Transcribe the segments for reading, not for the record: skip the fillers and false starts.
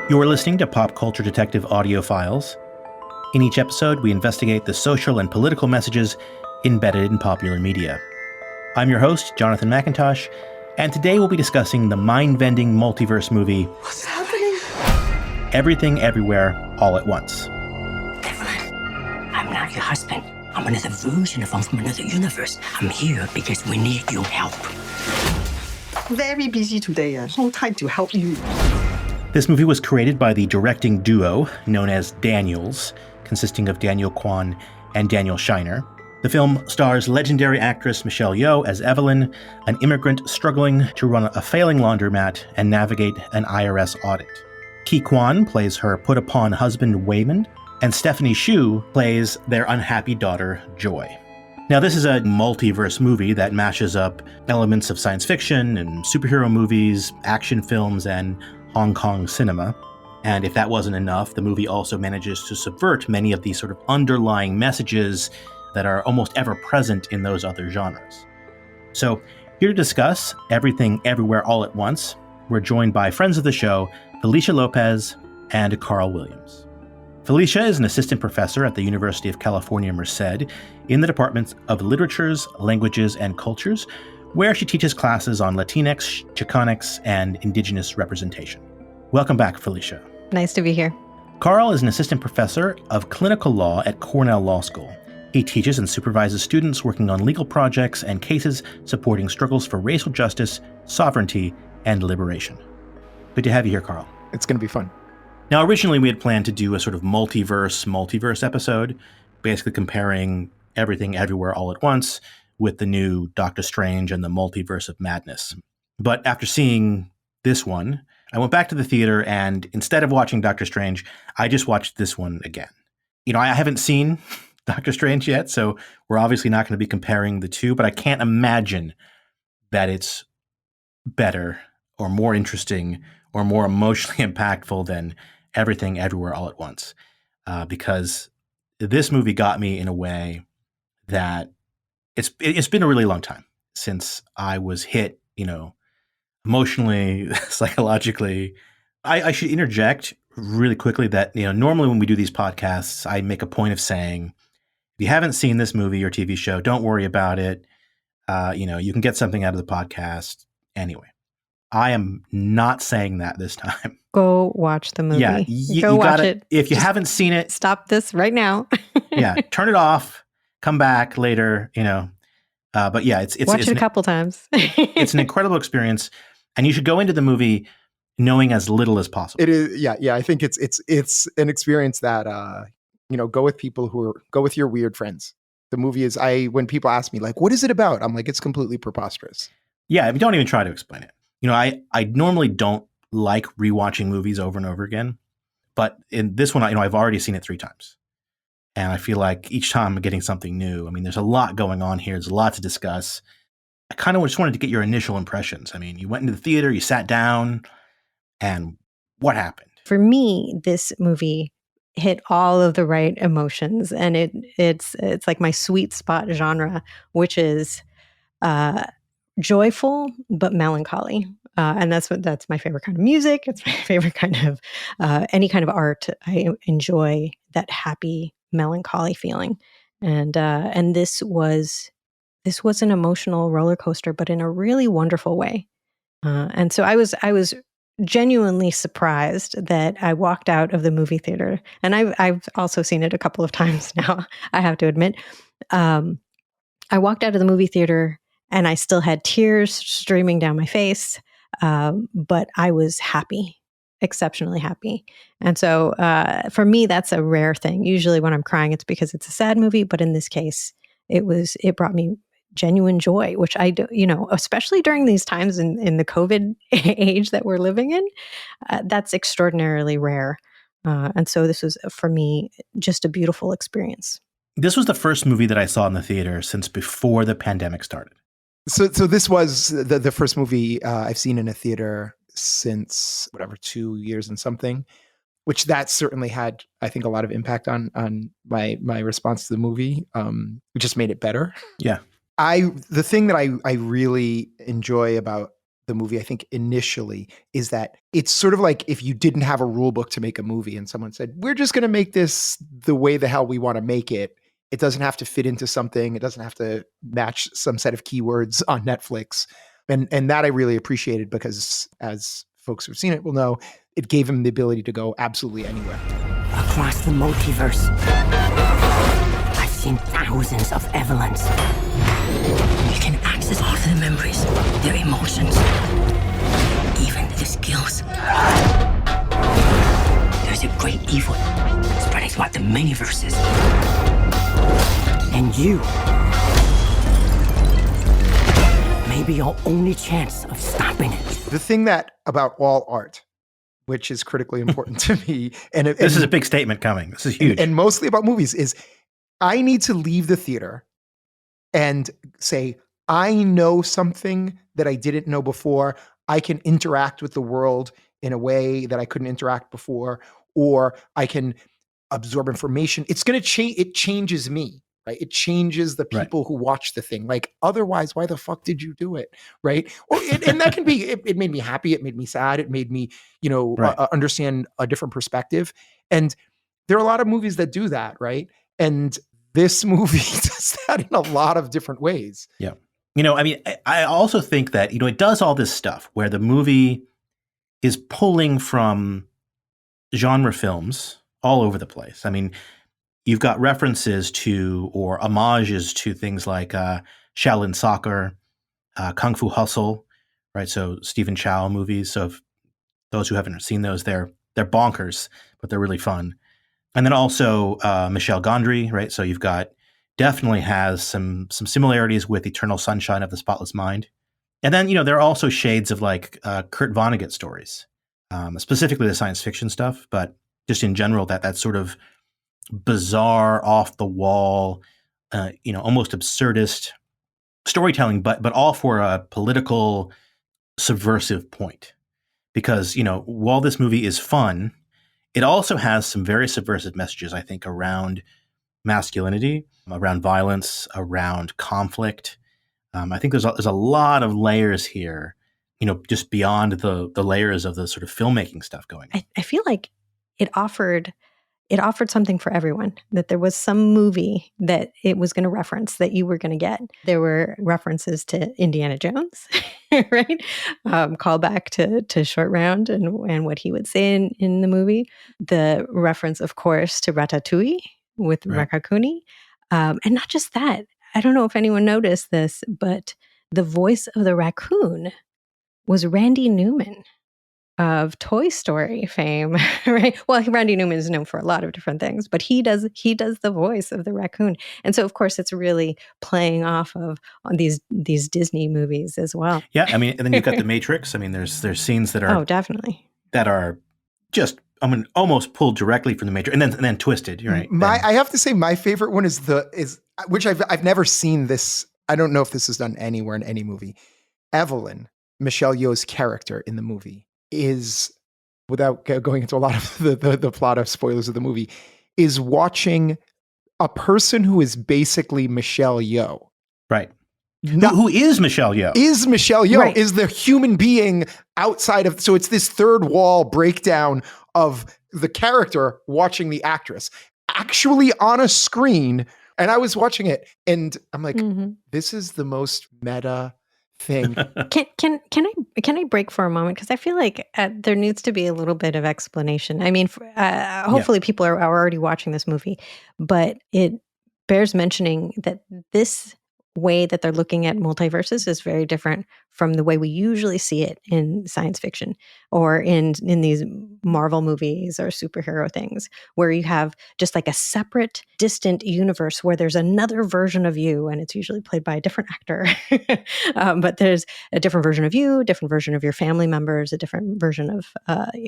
You're listening to Pop Culture Detective Audio Files. In each episode, we investigate the social and political messages embedded in popular media. I'm your host, Jonathan McIntosh, and today we'll be discussing the mind-bending multiverse movie, What's happening? Everything Everywhere All at Once. Evelyn, I'm not your husband. I'm another version of him from another universe. I'm here because we need your help. Very busy today. No time to help you. This movie was created by the directing duo known as Daniels, consisting of Daniel Kwan and Daniel Scheinert. The film stars legendary actress Michelle Yeoh as Evelyn, an immigrant struggling to run a failing laundromat and navigate an IRS audit. Ki Kwan plays her put-upon husband Waymond, and Stephanie Hsu plays their unhappy daughter Joy. Now, this is a multiverse movie that mashes up elements of science fiction and superhero movies, action films, and Hong Kong cinema. And if that wasn't enough, the movie also manages to subvert many of these sort of underlying messages that are almost ever present in those other genres. So, here to discuss Everything Everywhere All at Once, we're joined by friends of the show, Felicia Lopez and Carl Williams. Felicia is an assistant professor at the University of California, Merced, in the Department of Literatures, Languages, and Cultures, where she teaches classes on Latinx, Chicanx, and Indigenous representation. Welcome back, Felicia. Nice to be here. Carl is an assistant professor of clinical law at Cornell Law School. He teaches and supervises students working on legal projects and cases supporting struggles for racial justice, sovereignty, and liberation. Good to have you here, Carl. It's going to be fun. Now, originally we had planned to do a sort of multiverse episode, basically comparing Everything Everywhere All at Once with the new Doctor Strange and the Multiverse of Madness. But after seeing this one, I went back to the theater, and instead of watching Doctor Strange, I just watched this one again. You know, I haven't seen Doctor Strange yet, so we're obviously not going to be comparing the two, but I can't imagine that it's better or more interesting or more emotionally impactful than Everything Everywhere All at Once, because this movie got me in a way that it's been a really long time since I was hit, emotionally, psychologically. I should interject really quickly that, normally when we do these podcasts, I make a point of saying, if you haven't seen this movie or TV show, don't worry about it. You can get something out of the podcast anyway. I am not saying that this time. Go watch the movie. Yeah, Go watch it. If you haven't seen it, stop this right now. yeah, turn it off. Come back later. But yeah, it's watch it a couple times. It's an incredible experience, and you should go into the movie knowing as little as possible. It is, yeah. I think it's an experience that go with people go with your weird friends. The movie is when people ask me like, what is it about? I'm like, it's completely preposterous. Yeah, don't even try to explain it. I normally don't like rewatching movies over and over again, but in this one, I've already seen it 3 times. And I feel like each time I'm getting something new. I mean, there's a lot going on here. There's a lot to discuss. I kind of just wanted to get your initial impressions. I mean, you went into the theater, you sat down, and what happened? For me, this movie hit all of the right emotions, and it's like my sweet spot genre, which is joyful but melancholy. And that's my favorite kind of music. It's my favorite kind of any kind of art. I enjoy that happy melancholy feeling, and this was an emotional roller coaster, but in a really wonderful way. And so I was genuinely surprised that I walked out of the movie theater, and I've also seen it a couple of times now, I have to admit. I walked out of the movie theater and I still had tears streaming down my face, but I was happy, exceptionally happy. And so for me, that's a rare thing. Usually when I'm crying, it's because it's a sad movie, but in this case, it brought me genuine joy, which I do, especially during these times in the COVID age that we're living in, that's extraordinarily rare. And so this was, for me, just a beautiful experience. This was the first movie that I saw in the theater since before the pandemic started. So this was the first movie I've seen in a theater since 2 years and something, which that certainly had, I think, a lot of impact on my response to the movie. It just made it better. Yeah. The thing that I really enjoy about the movie, I think initially, is that it's sort of like if you didn't have a rule book to make a movie and someone said, we're just going to make this the way the hell we want to make it. It doesn't have to fit into something. It doesn't have to match some set of keywords on Netflix. And that I really appreciated because, as folks who've seen it will know, it gave him the ability to go absolutely anywhere. Across the multiverse, I've seen thousands of Evelyns. You can access all of their memories, their emotions, even their skills. There's a great evil spreading throughout the many verses. And you may be your only chance of stopping it. The thing that about all art, which is critically important to me, and this is a big statement coming. This is huge. And mostly about movies, is I need to leave the theater and say, I know something that I didn't know before. I can interact with the world in a way that I couldn't interact before, or I can absorb information. It's going to change. It changes me, right? It changes the people who watch the thing. Like, otherwise, why the fuck did you do it? Right. And that can be, it made me happy. It made me sad. It made me, understand a different perspective. And there are a lot of movies that do that. Right. And this movie does that in a lot of different ways. Yeah. I also think that, it does all this stuff where the movie is pulling from genre films all over the place. I mean, you've got references to or homages to things like Shaolin Soccer, Kung Fu Hustle, right? So Stephen Chow movies. So if those who haven't seen those, they're bonkers, but they're really fun. And then also Michel Gondry, right? So you've got definitely has some similarities with Eternal Sunshine of the Spotless Mind. And then, there are also shades of like Kurt Vonnegut stories, specifically the science fiction stuff, but just in general, that sort of bizarre, off the wall, almost absurdist storytelling, but all for a political subversive point. Because, while this movie is fun, it also has some very subversive messages, I think, around masculinity, around violence, around conflict. I think there's a lot of layers here, just beyond the layers of the sort of filmmaking stuff going on. I feel like it offered something for everyone, that there was some movie that it was going to reference that you were going to get. There were references to Indiana Jones, right? Call back to Short Round and what he would say in the movie. The reference, of course, to Ratatouille with Raccacoonie. And not just that. I don't know if anyone noticed this, but the voice of the raccoon was Randy Newman of Toy Story fame, right? Well, Randy Newman is known for a lot of different things, but he does the voice of the raccoon. And so, of course, it's really playing off of on these Disney movies as well. Yeah, I mean, and then you've got The Matrix. I mean, there's scenes that are definitely that are just almost pulled directly from The Matrix, and then twisted. You're right. I have to say, my favorite one is which I've never seen this. I don't know if this is done anywhere in any movie. Evelyn, Michelle Yeoh's character in the movie, is, without going into a lot of the plot of spoilers of the movie, is watching a person who is basically Michelle Yeoh. Right. Who is Michelle Yeoh? Is Michelle Yeoh, is the human being outside of, so it's this third wall breakdown of the character watching the actress actually on a screen. And I was watching it and I'm like, this is the most meta thing. Can I break for a moment? Because I feel like there needs to be a little bit of explanation. I mean, hopefully people are already watching this movie, but it bears mentioning that this way that they're looking at multiverses is very different from the way we usually see it in science fiction or in these Marvel movies or superhero things, where you have just like a separate, distant universe where there's another version of you, and it's usually played by a different actor. But there's a different version of you, a different version of your family members, a different version of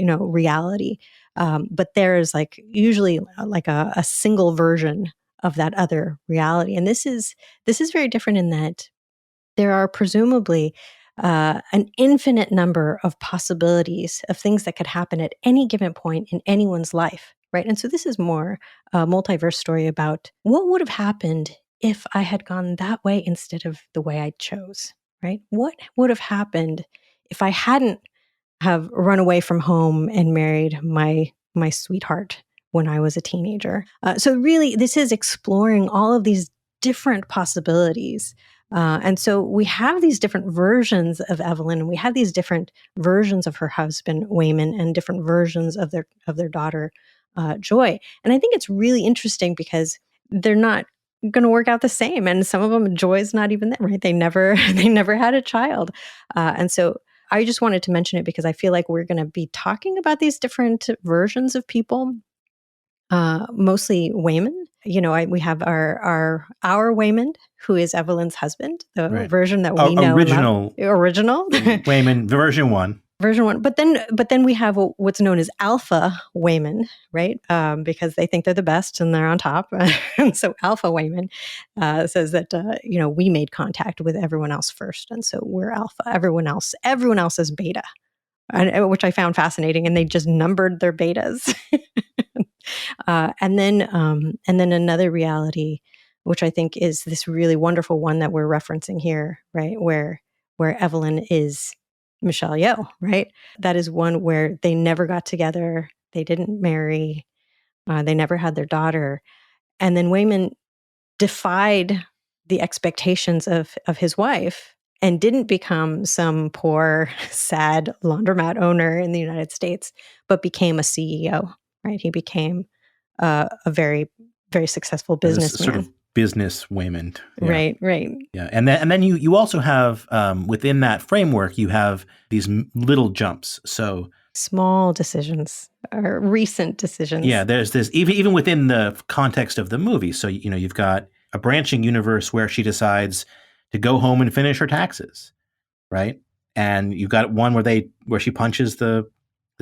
reality. But there's like usually like a single version of that other reality. And this is very different in that there are presumably an infinite number of possibilities of things that could happen at any given point in anyone's life, right? And so this is more a multiverse story about what would have happened if I had gone that way instead of the way I chose, right? What would have happened if I hadn't have run away from home and married my sweetheart when I was a teenager. So really, this is exploring all of these different possibilities. And so we have these different versions of Evelyn, and we have these different versions of her husband, Wayman, and different versions of their daughter, Joy. And I think it's really interesting because they're not going to work out the same. And some of them, Joy's not even there, right? They never had a child. And so I just wanted to mention it because I feel like we're going to be talking about these different versions of people, mostly Wayman. We have our Wayman, who is Evelyn's husband, the version that we know. Original. Wayman, version 1. Version 1. But then we have what's known as Alpha Wayman, right? Because they think they're the best and they're on top. And so Alpha Wayman says that, we made contact with everyone else first. And so we're Alpha. Everyone else is Beta, which I found fascinating. And they just numbered their betas. And then another reality, which I think is this really wonderful one that we're referencing here, right? Where Evelyn is Michelle Yeoh, right? That is one where they never got together. They didn't marry. They never had their daughter. And then Wayman defied the expectations of his wife and didn't become some poor, sad laundromat owner in the United States, but became a CEO, right? He became a very, very successful businessman. Sort of business Wayman. Yeah. Right. Yeah. And then you also have, within that framework, you have these little jumps. So small decisions or recent decisions. Yeah, there's this, even within the context of the movie. So, you've got a branching universe where she decides to go home and finish her taxes, right? And you've got one where she punches the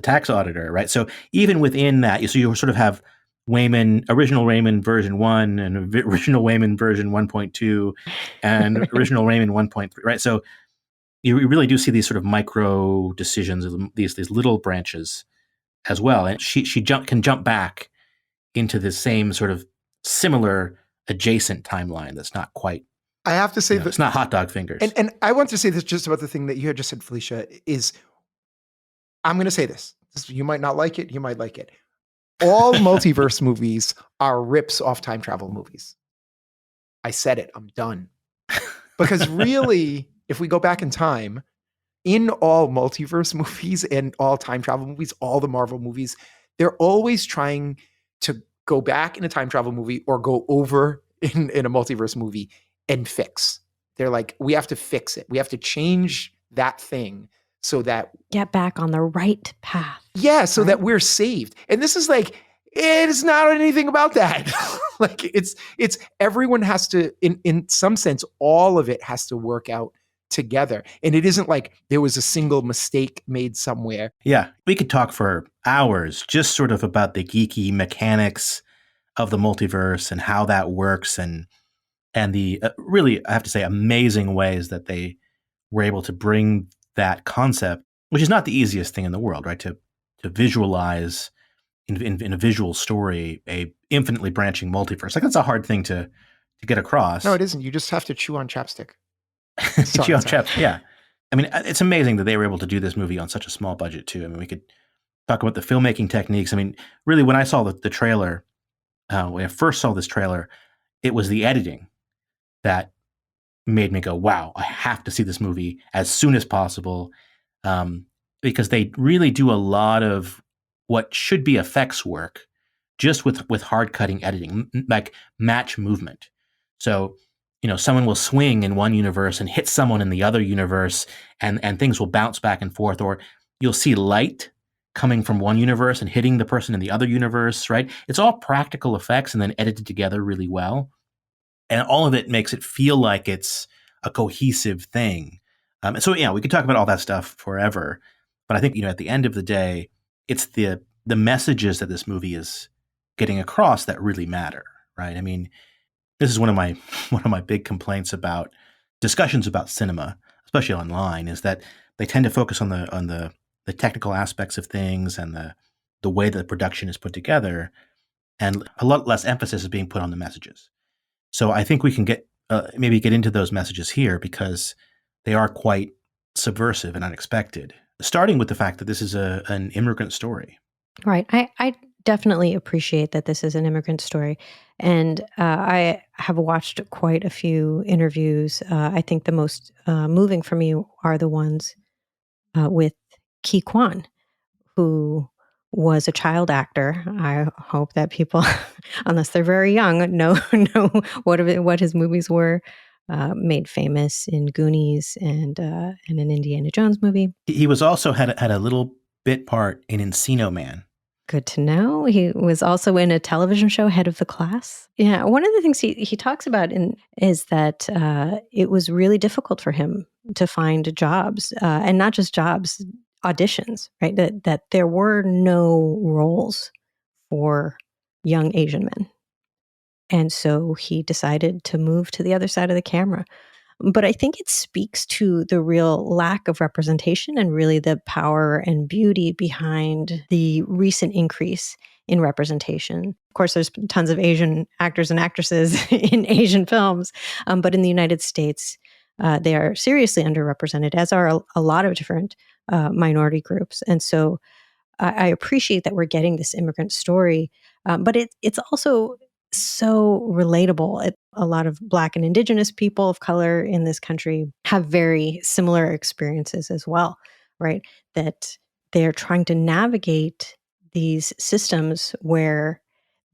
tax auditor, right? So even within that, so you sort of have original Wayman version 1 and original Wayman version 1.2 and original Wayman 1.3, right? So you really do see these sort of micro decisions, these little branches as well. And she can jump back into the same sort of similar adjacent timeline that's not quite, I have to say that it's not hot dog fingers. And I want to say this just about the thing that you had just said, Felicia, is I'm going to say this. You might not like it. You might like it. All multiverse movies are rips off time travel movies. I said it. I'm done. Because really, if we go back in time, in all multiverse movies and all time travel movies, all the Marvel movies, they're always trying to go back in a time travel movie or go over in a multiverse movie and fix. They're like, we have to fix it. We have to change that thing so that get back on the right path. Yeah, so that we're saved. And this is like, it's not anything about that. Like it's everyone has to, in some sense, all of it has to work out together. And it isn't like there was a single mistake made somewhere. Yeah, we could talk for hours just sort of about the geeky mechanics of the multiverse and how that works and the really, I have to say, amazing ways that they were able to bring that concept, which is not the easiest thing in the world, right? To visualize in a visual story a infinitely branching multiverse. Like that's a hard thing to get across. No, it isn't. You just have to chew on chapstick. Chew on chapstick. Yeah. I mean, it's amazing that they were able to do this movie on such a small budget too. I mean, we could talk about the filmmaking techniques. I mean, really, when I saw the trailer, when I first saw this trailer, it was the editing that made me go, wow, I have to see this movie as soon as possible, because they really do a lot of what should be effects work just with hard cutting editing, like match movement. So, someone will swing in one universe and hit someone in the other universe and things will bounce back and forth, or you'll see light coming from one universe and hitting the person in the other universe, right? It's all practical effects and then edited together really well. And all of it makes it feel like it's a cohesive thing. So we could talk about all that stuff forever. But I think, at the end of the day, it's the messages that this movie is getting across that really matter, right? I mean, this is one of my big complaints about discussions about cinema, especially online, is that they tend to focus on the technical aspects of things and the way that the production is put together, and a lot less emphasis is being put on the messages. So I think we can maybe get into those messages here because they are quite subversive and unexpected, starting with the fact that this is an immigrant story. Right. I definitely appreciate that this is an immigrant story. And I have watched quite a few interviews. I think the most moving for me are the ones with Ki Kwan, who was a child actor. I hope that people, unless they're very young, know what his movies were. Made famous in Goonies and an Indiana Jones movie. He was also had a little bit part in Encino Man. Good to know. He was also in a television show, Head of the Class. Yeah, one of the things he talks about is that it was really difficult for him to find jobs, and not just jobs, auditions, right? That there were no roles for young Asian men. And so he decided to move to the other side of the camera. But I think it speaks to the real lack of representation and really the power and beauty behind the recent increase in representation. Of course, there's tons of Asian actors and actresses in Asian films, but in the United States, they are seriously underrepresented, as are a lot of different minority groups. And so I appreciate that we're getting this immigrant story, but it's also so relatable. A lot of Black and Indigenous people of color in this country have very similar experiences as well, right? That they're trying to navigate these systems where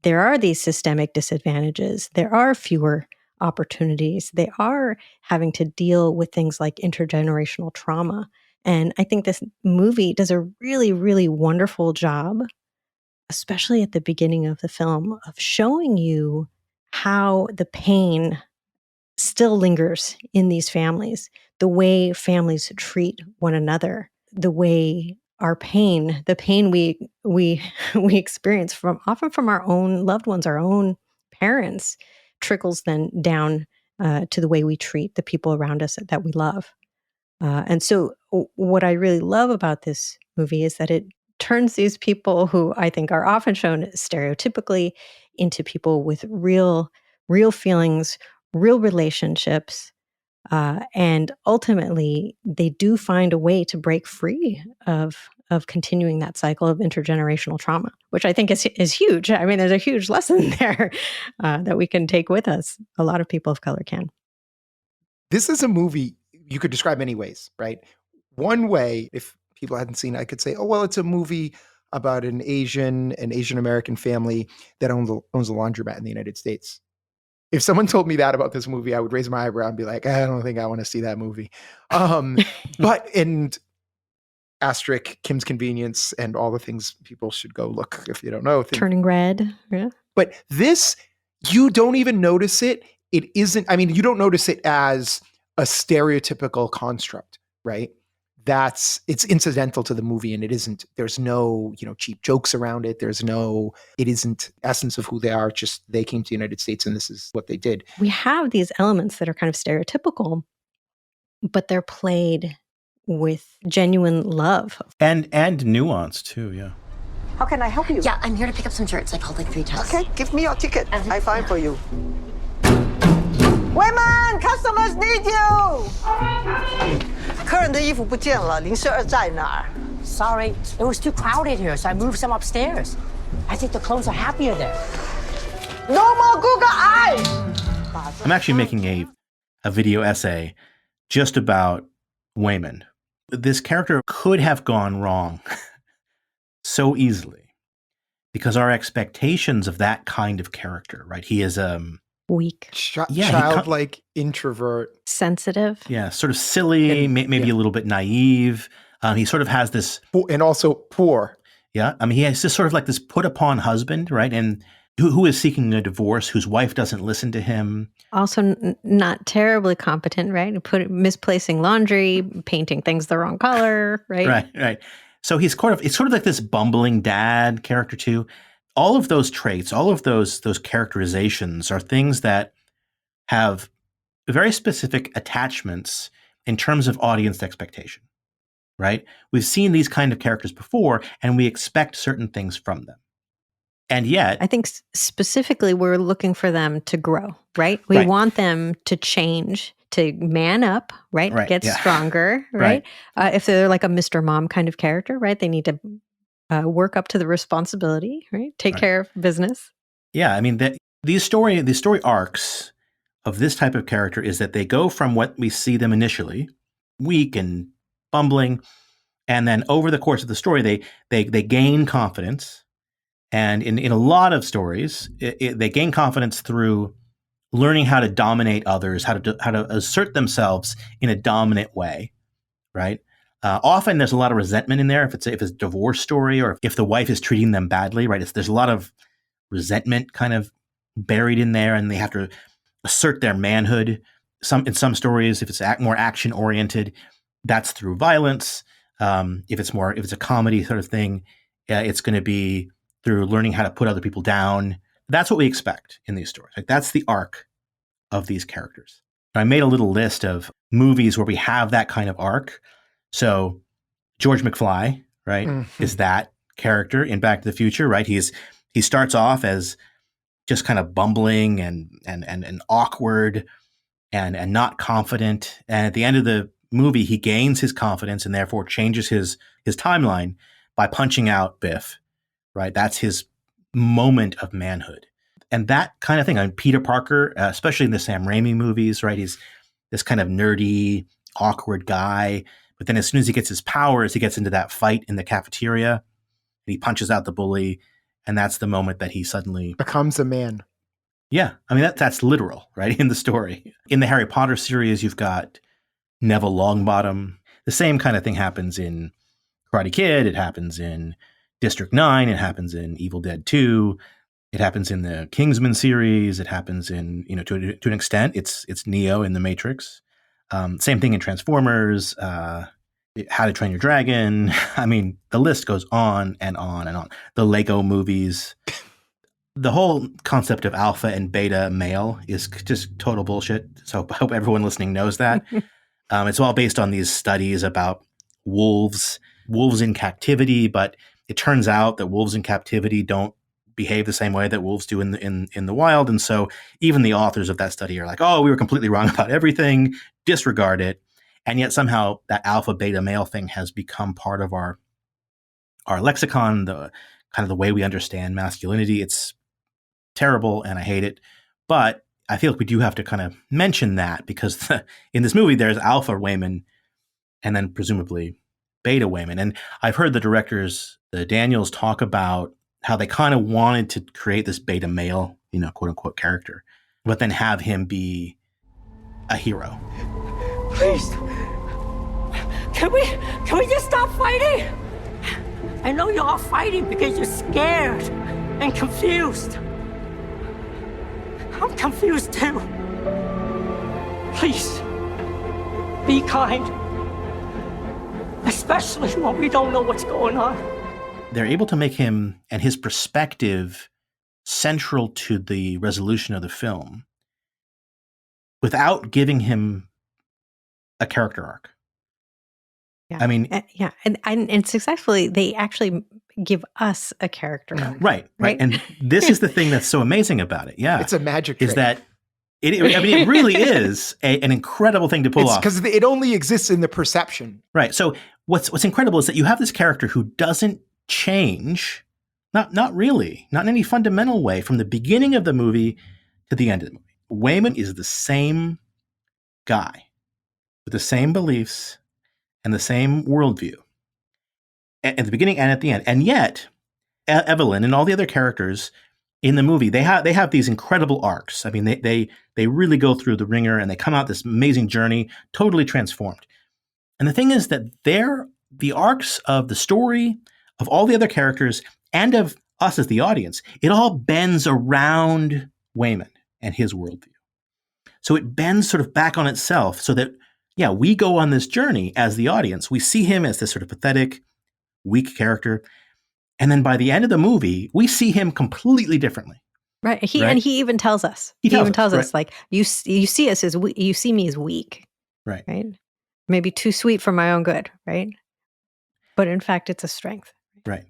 there are these systemic disadvantages, there are fewer opportunities, they are having to deal with things like intergenerational trauma. And I think this movie does a really, really wonderful job, especially at the beginning of the film, of showing you how the pain still lingers in these families, the way families treat one another, the way our pain, the pain we experience often from our own loved ones, our own parents, trickles then down to the way we treat the people around us that we love. And so what I really love about this movie is that it turns these people who I think are often shown stereotypically into people with real feelings, real relationships. And ultimately, they do find a way to break free of continuing that cycle of intergenerational trauma, which I think is huge. I mean, there's a huge lesson there that we can take with us. A lot of people of color can. This is a movie you could describe many ways, right? One way, if people hadn't seen it, I could say, oh, well, it's a movie about an Asian American family that owns a laundromat in the United States. If someone told me that about this movie, I would raise my eyebrow and be like, I don't think I want to see that movie. But in asterisk, Kim's Convenience, and all the things people should go look if you don't know. Turning Red. Yeah. But this, you don't even notice it. It isn't, I mean, you don't notice it as a stereotypical construct, right? It's incidental to the movie, and it isn't, there's no, cheap jokes around it. It isn't essence of who they are. Just they came to the United States and this is what they did. We have these elements that are kind of stereotypical, but they're played with genuine love. And nuance too, yeah. How can I help you? Yeah, I'm here to pick up some shirts. I called like 3 times. Okay, give me your ticket. I find for you. Women, customers need you. 客人的衣服不见了，零食二在哪儿？ Sorry, it was too crowded here, so I moved some upstairs. I think the clothes are happier there. No more Google eyes. I'm actually making a video essay just about Wayman. This character could have gone wrong so easily because our expectations of that kind of character, right? He is weak, childlike, introvert, sensitive. Yeah, sort of silly, maybe a little bit naive. He sort of has this, and also poor. Yeah, I mean, he has this sort of like this put upon husband, right? And who is seeking a divorce, whose wife doesn't listen to him. Also not terribly competent, right? Misplacing laundry, painting things the wrong color, right? Right. So it's sort of like this bumbling dad character too. All of those traits, all of those characterizations are things that have very specific attachments in terms of audience expectation, right? We've seen these kind of characters before, and we expect certain things from them. And yet, I think specifically we're looking for them to grow, right? We want them to change, to man up, right? Right, Get yeah. stronger, right? If they're like a Mr. Mom kind of character, right? They need to work up to the responsibility, right? Take Right. care of business. Yeah, I mean, these story arcs of this type of character is that they go from what we see them initially, weak and bumbling, and then over the course of the story, they gain confidence. And in a lot of stories, they gain confidence through learning how to dominate others, how to assert themselves in a dominant way, right? Often there's a lot of resentment in there if it's a divorce story or if the wife is treating them badly, right? There's a lot of resentment kind of buried in there, and they have to assert their manhood. In some stories, if it's more action oriented, that's through violence. If it's a comedy sort of thing, it's going to be through learning how to put other people down. That's what we expect in these stories. Like, that's the arc of these characters. I made a little list of movies where we have that kind of arc. So George McFly, right, is that character in Back to the Future, right? He starts off as just kind of bumbling and awkward and not confident. And at the end of the movie, he gains his confidence and therefore changes his timeline by punching out Biff, right? That's his moment of manhood. And that kind of thing. I mean, Peter Parker, especially in the Sam Raimi movies, right? He's this kind of nerdy, awkward guy. But then as soon as he gets his powers, he gets into that fight in the cafeteria and he punches out the bully. And that's the moment that he suddenly becomes a man. Yeah. I mean, that's literal, right? In the story. In the Harry Potter series, you've got Neville Longbottom. The same kind of thing happens in Karate Kid. It happens in District 9. It happens in Evil Dead 2. It happens in the Kingsman series. It happens in, to an extent, it's Neo in The Matrix. Same thing in Transformers, How to Train Your Dragon. I mean, the list goes on and on and on. The Lego movies. The whole concept of alpha and beta male is just total bullshit. So I hope everyone listening knows that. It's all based on these studies about wolves in captivity, but it turns out that wolves in captivity don't behave the same way that wolves do in the wild. And so even the authors of that study are like, oh, we were completely wrong about everything, disregard it. And yet somehow that alpha beta male thing has become part of our lexicon, the kind of the way we understand masculinity. It's terrible and I hate it. But I feel like we do have to kind of mention that because in this movie, there's alpha women and then presumably beta women. And I've heard the directors, the Daniels, talk about how they kind of wanted to create this beta male, quote unquote character, but then have him be a hero. Please, can we just stop fighting? I know you're all fighting because you're scared and confused. I'm confused too. Please, be kind. Especially when we don't know what's going on. They're able to make him and his perspective central to the resolution of the film without giving him a character arc. Yeah. I mean, and successfully, they actually give us a character arc. Right. And this is the thing that's so amazing about it. Yeah. It's a magic trick. Is that it really is an incredible thing to pull off. Because it only exists in the perception. Right. So what's incredible is that you have this character who doesn't change, not really, not in any fundamental way, from the beginning of the movie to the end of the movie. Wayman is the same guy with the same beliefs and the same worldview at the beginning and at the end. And yet, Evelyn and all the other characters in the movie, they have these incredible arcs. I mean, they really go through the ringer and they come out this amazing journey, totally transformed. And the thing is that the arcs of the story, of all the other characters, and of us as the audience, it all bends around Wayman and his worldview. So it bends sort of back on itself so that, yeah, we go on this journey as the audience. We see him as this sort of pathetic, weak character. And then by the end of the movie, we see him completely differently. Right. And he even tells us. He even tells us, like, you see us as you see me as weak. Right. Right. Maybe too sweet for my own good. Right. But in fact, it's a strength. Right.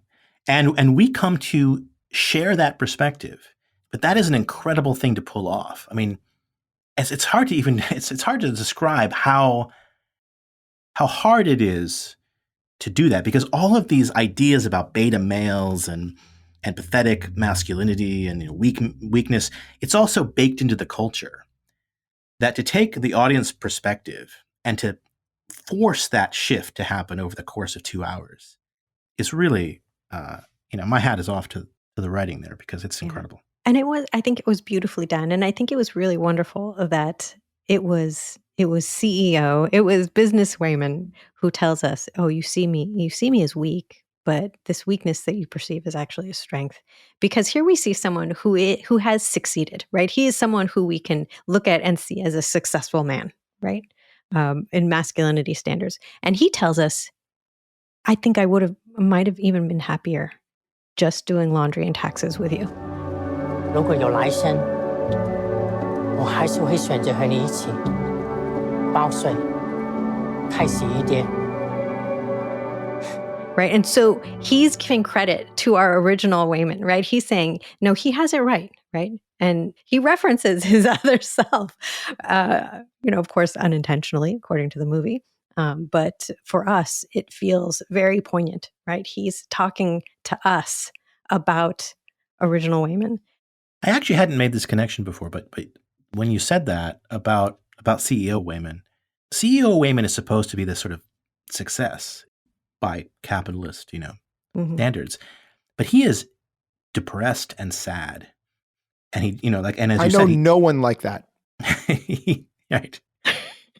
And we come to share that perspective. But that is an incredible thing to pull off. I mean, it's hard to even it's hard to describe how hard it is to do that, because all of these ideas about beta males and pathetic masculinity and weakness, it's also baked into the culture. That to take the audience perspective and to force that shift to happen over the course of 2 hours is really, my hat is off to the writing there, because it's incredible. And I think it was beautifully done. And I think it was really wonderful that it was CEO, it was Business Wayman who tells us, oh, you see me as weak, but this weakness that you perceive is actually a strength. Because here we see someone who has succeeded, right? He is someone who we can look at and see as a successful man, right? In masculinity standards. And he tells us, I think I might have even been happier just doing laundry and taxes with you. 如果有来生，我还是会选择和你一起报税、开洗衣店。 Right. And so he's giving credit to our original Wayman, right? He's saying, no, he has it right. Right. And he references his other self, of course, unintentionally, according to the movie. But for us, it feels very poignant, right? He's talking to us about original Wayman. I actually hadn't made this connection before, but when you said that about CEO Wayman is supposed to be this sort of success by capitalist, standards, but he is depressed and sad, and he, and as I you know said, no one like that. Right.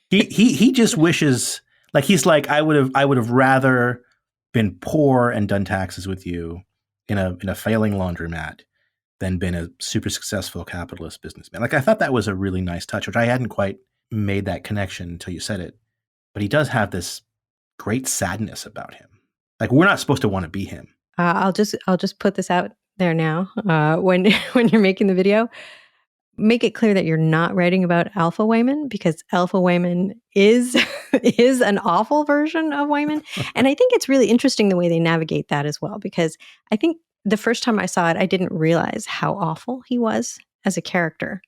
He just wishes, like, he's like, I would have rather been poor and done taxes with you in a failing laundromat than been a super successful capitalist businessman. Like, I thought that was a really nice touch, which I hadn't quite made that connection until you said it. But he does have this great sadness about him. Like, we're not supposed to want to be him. I'll just put this out there now. When you're making the video, make it clear that you're not writing about Alpha Wayman, because Alpha Wayman is an awful version of Wayman. And I think it's really interesting the way they navigate that as well, because I think the first time I saw it, I didn't realize how awful he was as a character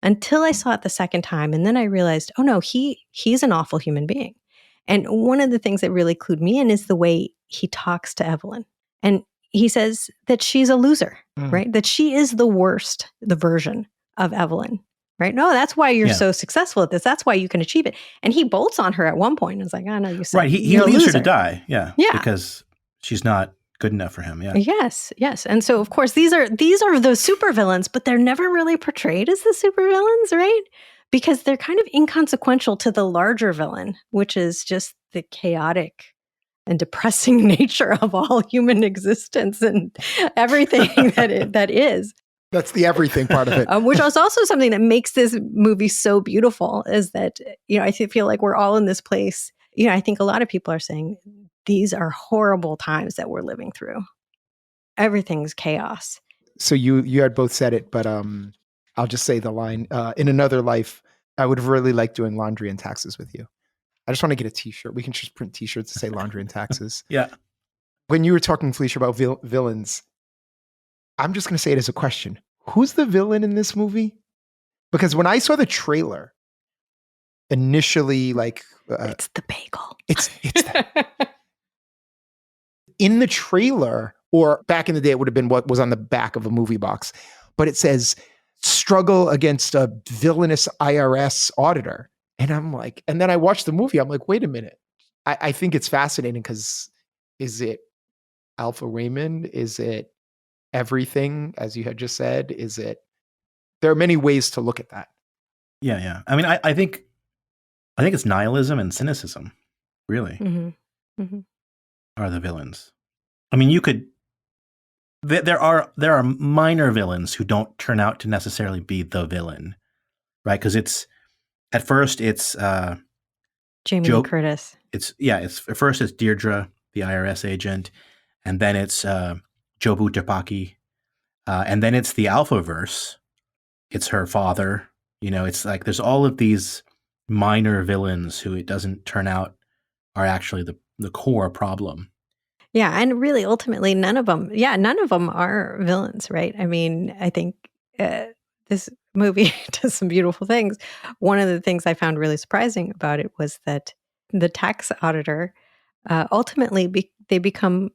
until I saw it the second time. And then I realized, oh no, he's an awful human being. And one of the things that really clued me in is the way he talks to Evelyn. And he says that she's a loser, right? That she is the version of Evelyn, right? No, that's why you're so successful at this. That's why you can achieve it. And he bolts on her at one point. And it's like, oh no, you said right. He leaves her to die. Yeah. Because she's not good enough for him. Yeah. Yes. And so, of course, these are the supervillains, but they're never really portrayed as the supervillains, right? Because they're kind of inconsequential to the larger villain, which is just the chaotic and depressing nature of all human existence and everything that is. That's the everything part of it. Which is also something that makes this movie so beautiful, is that, I feel like we're all in this place. I think a lot of people are saying these are horrible times that we're living through. Everything's chaos. So you had both said it, but I'll just say the line, in another life, I would have really liked doing laundry and taxes with you. I just want to get a t-shirt. We can just print t-shirts to say laundry and taxes. Yeah. When you were talking, Felicia, about villains, I'm just going to say it as a question. Who's the villain in this movie? Because when I saw the trailer, initially, it's the bagel. It's that. In the trailer, or back in the day, it would have been what was on the back of a movie box, but it says struggle against a villainous IRS auditor. And I'm like, and then I watched the movie. I'm like, wait a minute. I think it's fascinating because is it Alpha Wayman? Is it everything, as you had just said? Is it? There are many ways to look at that. Yeah. I mean, I think it's nihilism and cynicism, really, are the villains. I mean, you could. There are minor villains who don't turn out to necessarily be the villain, right? Because at first it's Jamie Lee Curtis. At first it's Deirdre, the IRS agent, and then it's Jobu Japaki, and then it's the Alphaverse. It's her father. It's like there's all of these minor villains who it doesn't turn out are actually the core problem. Yeah, and really, ultimately, none of them are villains, right? I mean, I think this movie does some beautiful things. One of the things I found really surprising about it was that the tax auditor ultimately they become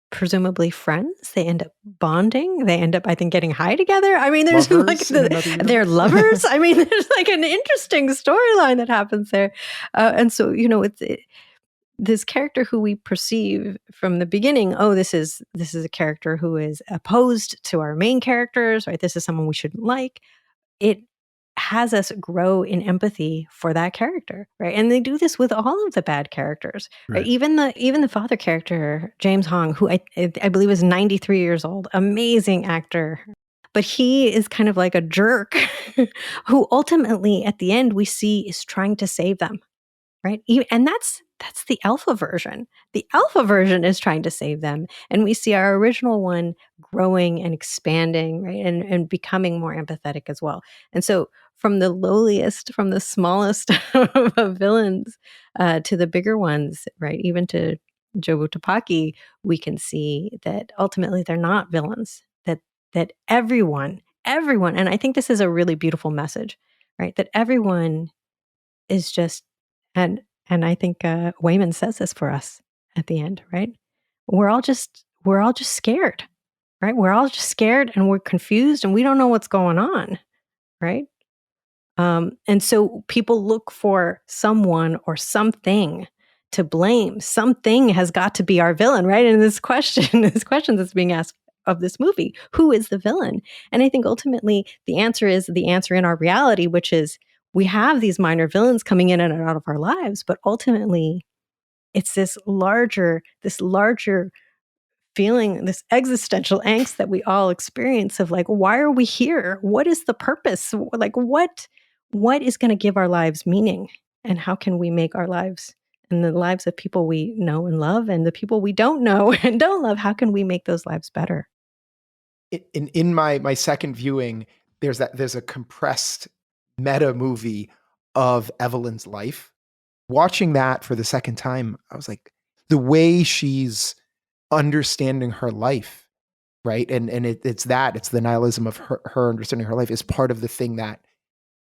presumably friends. They end up bonding. They end up, I think, getting high together. I mean, there's Lovers in like another universe. they're lovers. I mean, there's like an interesting storyline that happens there. And so, this character who we perceive from the beginning, oh, this is a character who is opposed to our main characters, right? This is someone we shouldn't like. It has us grow in empathy for that character, right? And they do this with all of the bad characters, right? Even the father character, James Hong, who I believe is 93 years old, amazing actor. But he is kind of like a jerk who ultimately at the end we see is trying to save them, right? And that's the alpha version. The alpha version is trying to save them. And we see our original one growing and expanding, right? And becoming more empathetic as well. And so from the lowliest, from the smallest of villains to the bigger ones, right? Even to Jobu Tupaki, we can see that ultimately they're not villains, that everyone, and I think this is a really beautiful message, right? That everyone is just, and I think Wayman says this for us at the end, right? We're all just scared, right? We're all just scared and we're confused and we don't know what's going on, right? And so people look for someone or something to blame. Something has got to be our villain, right? And this question that's being asked of this movie, who is the villain? And I think ultimately the answer is the answer in our reality, which is we have these minor villains coming in and out of our lives, but ultimately it's this larger feeling, this existential angst that we all experience of like, why are we here? What is the purpose? Like what is going to give our lives meaning? And how can we make our lives and the lives of people we know and love and the people we don't know and don't love, how can we make those lives better? In my second viewing, there's a compressed meta movie of Evelyn's life. Watching that for the second time, I was like, the way she's understanding her life, right? And it's the nihilism of her understanding her life is part of the thing that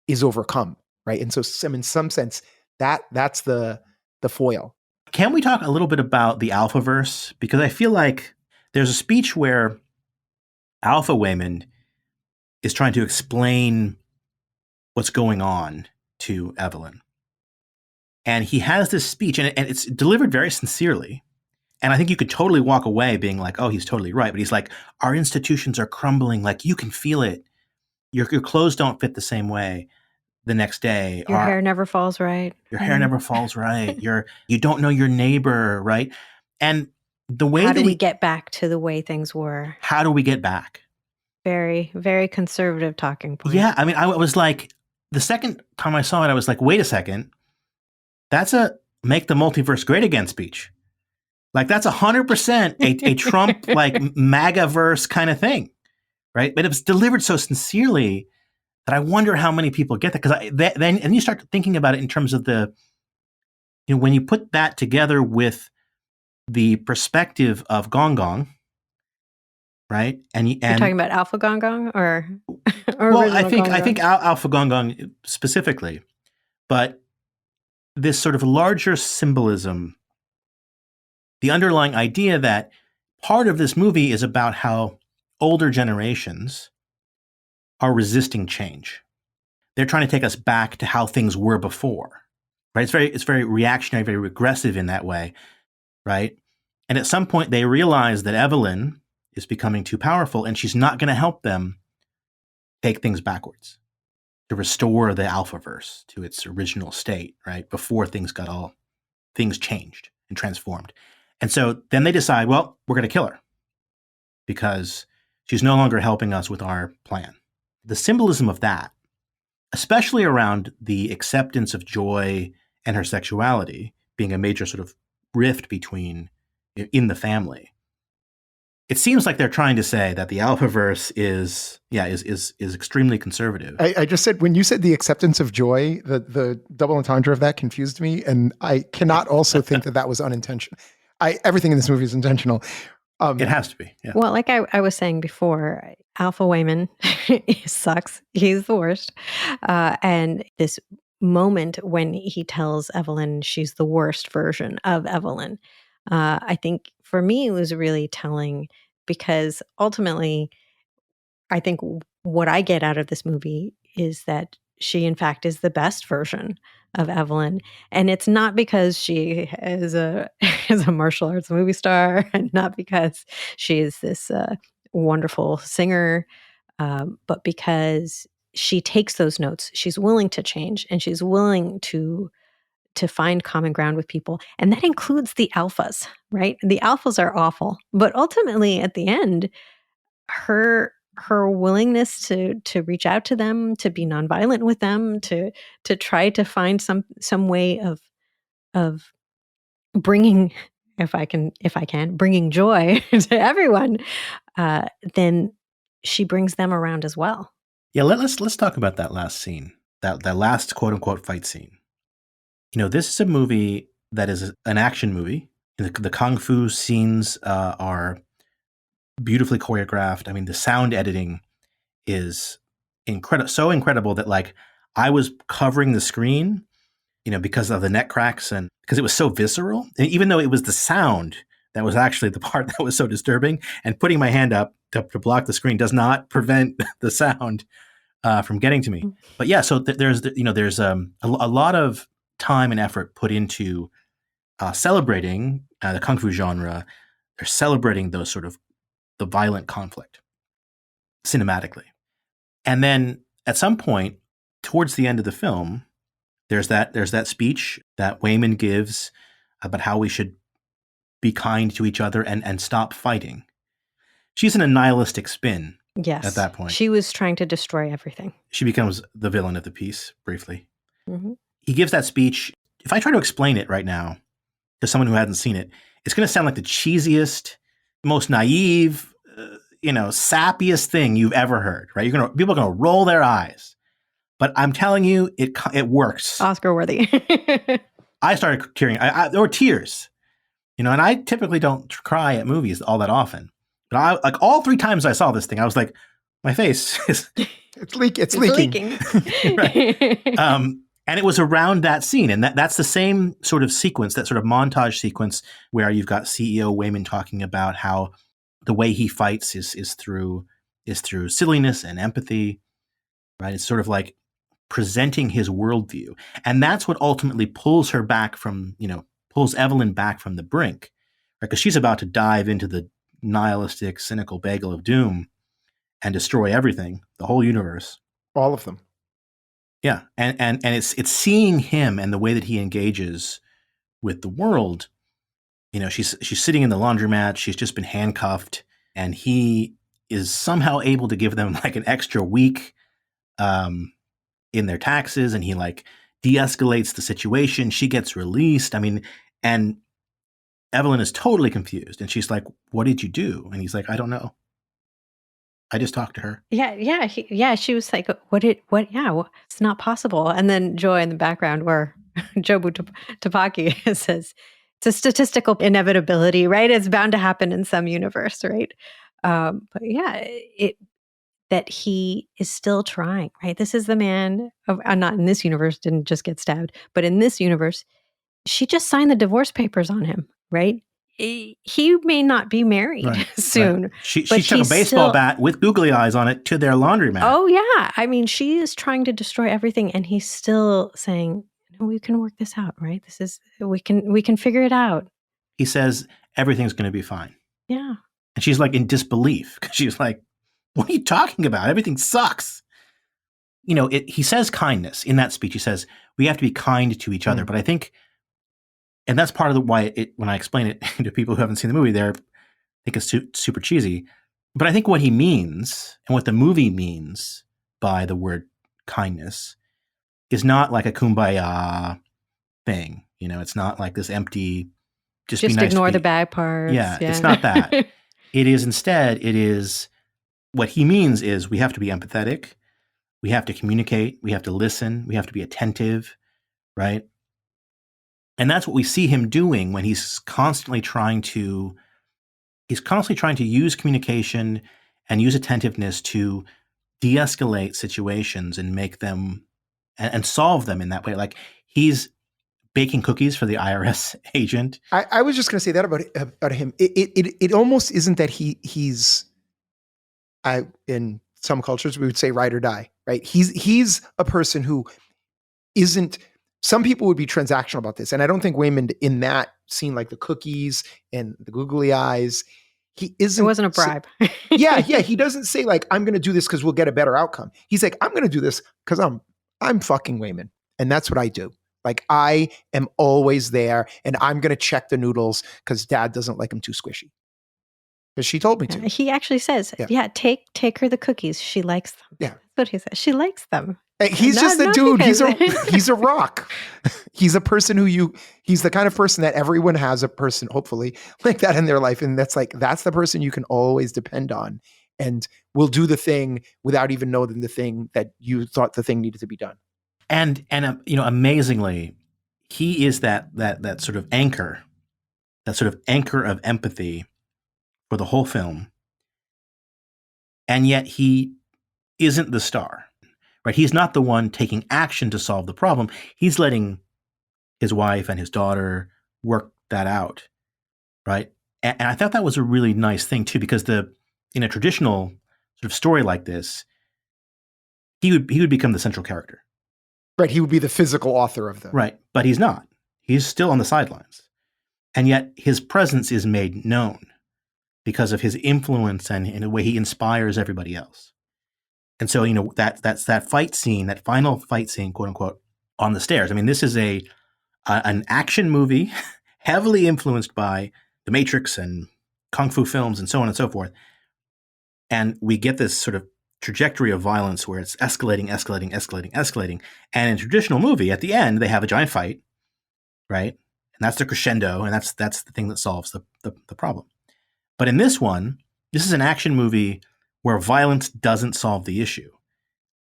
is overcome, right? And so in some sense, that's the foil. Can we talk a little bit about the Alphaverse? Because I feel like there's a speech where Alpha Wayman is trying to explain what's going on to Evelyn. And he has this speech, and it's delivered very sincerely. And I think you could totally walk away being like, oh, he's totally right. But he's like, our institutions are crumbling. Like, you can feel it. Your clothes don't fit the same way the next day. Your hair never falls right. Your hair never falls right. You don't know your neighbor, right? And the way how do we get back to the way things were? How do we get back? Very, very conservative talking point. Yeah, I mean, I was like, the second time I saw it, I was like, wait a second. That's a make the multiverse great again speech. Like, that's 100% a Trump, like, MAGA-verse kind of thing, right? But it was delivered so sincerely that I wonder how many people get that. Because then you start thinking about it in terms of when you put that together with the perspective of Gong Gong, right? And you're talking about Alpha Gong Gong or well, I think Alpha Gong Gong specifically, but this sort of larger symbolism, the underlying idea that part of this movie is about how older generations are resisting change. They're trying to take us back to how things were before, right? It's very reactionary, very regressive in that way, right? And at some point they realize that Evelyn is becoming too powerful and she's not going to help them take things backwards to restore the Alphaverse to its original state, right? Before things changed and transformed. And so then they decide, well, we're going to kill her because she's no longer helping us with our plan. The symbolism of that, especially around the acceptance of Joy and her sexuality being a major sort of rift in the family. It seems like they're trying to say that the Alphaverse is extremely conservative. I just said, when you said the acceptance of Joy, the double entendre of that confused me. And I cannot also think that was unintentional. Everything in this movie is intentional. It has to be. Yeah. Well, like I was saying before, Alpha Wayman sucks. He's the worst. And this moment when he tells Evelyn she's the worst version of Evelyn, I think for me it was really telling, because ultimately, I think what I get out of this movie is that she, in fact, is the best version of Evelyn, and it's not because she is a is a martial arts movie star, and not because she is this wonderful singer, but because she takes those notes. She's willing to change, and she's willing to find common ground with people, and that includes the alphas. Right? The alphas are awful, but ultimately, at the end, her willingness to reach out to them, to be nonviolent with them, to try to find some way of bringing, if I can bringing joy to everyone, then she brings them around as well. Yeah, let's talk about that last scene, that last quote unquote fight scene. This is a movie that is an action movie. The kung fu scenes are beautifully choreographed. I mean, the sound editing is so incredible that like I was covering the screen, because of the neck cracks and because it was so visceral. And even though it was the sound that was actually the part that was so disturbing, and putting my hand up to block the screen does not prevent the sound from getting to me. But yeah, so there's a lot of time and effort put into celebrating the kung fu genre. They're celebrating those sort of the violent conflict cinematically. And then at some point towards the end of the film, there's that speech that Wayman gives about how we should be kind to each other and stop fighting. She's in a nihilistic spin. Yes. At that point. She was trying to destroy everything. She becomes the villain of the piece briefly. Mm-hmm. He gives that speech. If I try to explain it right now to someone who hasn't seen it, it's going to sound like the cheesiest, most naive, sappiest thing you've ever heard, right? People are going to roll their eyes. But I'm telling you, it works. Oscar worthy. I started tearing. There were tears, and I typically don't cry at movies all that often. But like all 3 times I saw this thing, I was like, my face is it's leaking. Right. And it was around that scene, and that's the same sort of sequence, that sort of montage sequence where you've got CEO Wayman talking about how the way he fights is through silliness and empathy, right? It's sort of like presenting his worldview, and that's what ultimately pulls her back from, pulls Evelyn back from the brink, right? Because she's about to dive into the nihilistic, cynical bagel of doom and destroy everything, the whole universe, all of them. Yeah, and it's seeing him and the way that he engages with the world. She's sitting in the laundromat. She's just been handcuffed, and he is somehow able to give them like an extra week in their taxes, and he like de-escalates the situation. She gets released. I mean, and Evelyn is totally confused, and she's like, "What did you do?" And he's like, "I don't know. I just talked to her." Yeah. She was like, "What? Yeah, it's not possible." And then Joy in the background, where Jobu Tapaki says, "It's a statistical inevitability, right? It's bound to happen in some universe, right?" But yeah, that he is still trying, right? This is the man of, not in this universe, didn't just get stabbed, but in this universe, she just signed the divorce papers on him, right? He may not be married soon. Right. She took a baseball bat with googly eyes on it to their laundromat. Oh yeah. I mean, she is trying to destroy everything, and he's still saying, "No, we can work this out, right? We can figure it out." He says everything's going to be fine. Yeah. And she's like in disbelief, because she's like, "What are you talking about? Everything sucks." He says kindness in that speech. He says we have to be kind to each other. But I think, and that's part of why when I explain it to people who haven't seen the movie, they think it's super cheesy. But I think what he means, and what the movie means by the word kindness, is not like a kumbaya thing. It's not like this empty, just be nice, ignore the bad parts. Yeah, it's not that. It is what he means is we have to be empathetic. We have to communicate. We have to listen. We have to be attentive, right? And that's what we see him doing when he's constantly trying to he's constantly trying to use communication and use attentiveness to de-escalate situations and make them and solve them in that way. Like he's baking cookies for the IRS agent. I was just going to say that about him. It almost isn't that he's in some cultures we would say ride or die, right? He's a person who isn't. Some people would be transactional about this, and I don't think Waymond in that scene, like the cookies and the googly eyes, he isn't. It wasn't a bribe. Yeah. He doesn't say like, I'm going to do this because we'll get a better outcome. He's like, I'm going to do this because I'm fucking Waymond, and that's what I do. Like I am always there, and I'm going to check the noodles because Dad doesn't like them too squishy. Because she told me to. He actually says, "Yeah, take her the cookies. She likes them." Yeah, that's what he says. She likes them. He's just a dude. He's a rock. He's a person he's the kind of person that everyone has a person, hopefully, like that in their life. And that's the person you can always depend on and will do the thing without even knowing the thing that you thought the thing needed to be done. And amazingly, he is that sort of anchor of empathy for the whole film. And yet he isn't the star. Right? He's not the one taking action to solve the problem. He's letting his wife and his daughter work that out, right? And I thought that was a really nice thing too, because in a traditional sort of story like this, he would become the central character. Right. He would be the physical author of them. Right. But he's not. He's still on the sidelines. And yet his presence is made known because of his influence and in a way he inspires everybody else. And so, that's that fight scene, that final fight scene, quote unquote, on the stairs. I mean, this is an action movie heavily influenced by The Matrix and Kung Fu films and so on and so forth. And we get this sort of trajectory of violence where it's escalating. And in a traditional movie, at the end, they have a giant fight, right? And that's the crescendo, and that's the thing that solves the problem. But in this one, this is an action movie where violence doesn't solve the issue.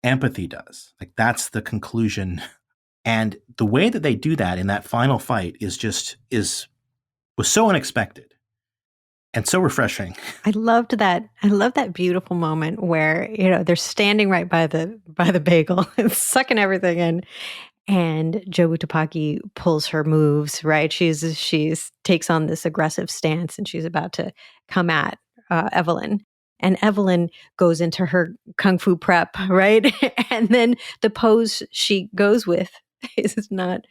Empathy does. Like that's the conclusion. And the way that they do that in that final fight was so unexpected and so refreshing. I loved that. I love that beautiful moment where, they're standing right by the bagel and sucking everything in. And Jobu Tupaki pulls her moves, right? She's takes on this aggressive stance and she's about to come at Evelyn. And Evelyn goes into her kung fu prep, right? And then the pose she goes with is not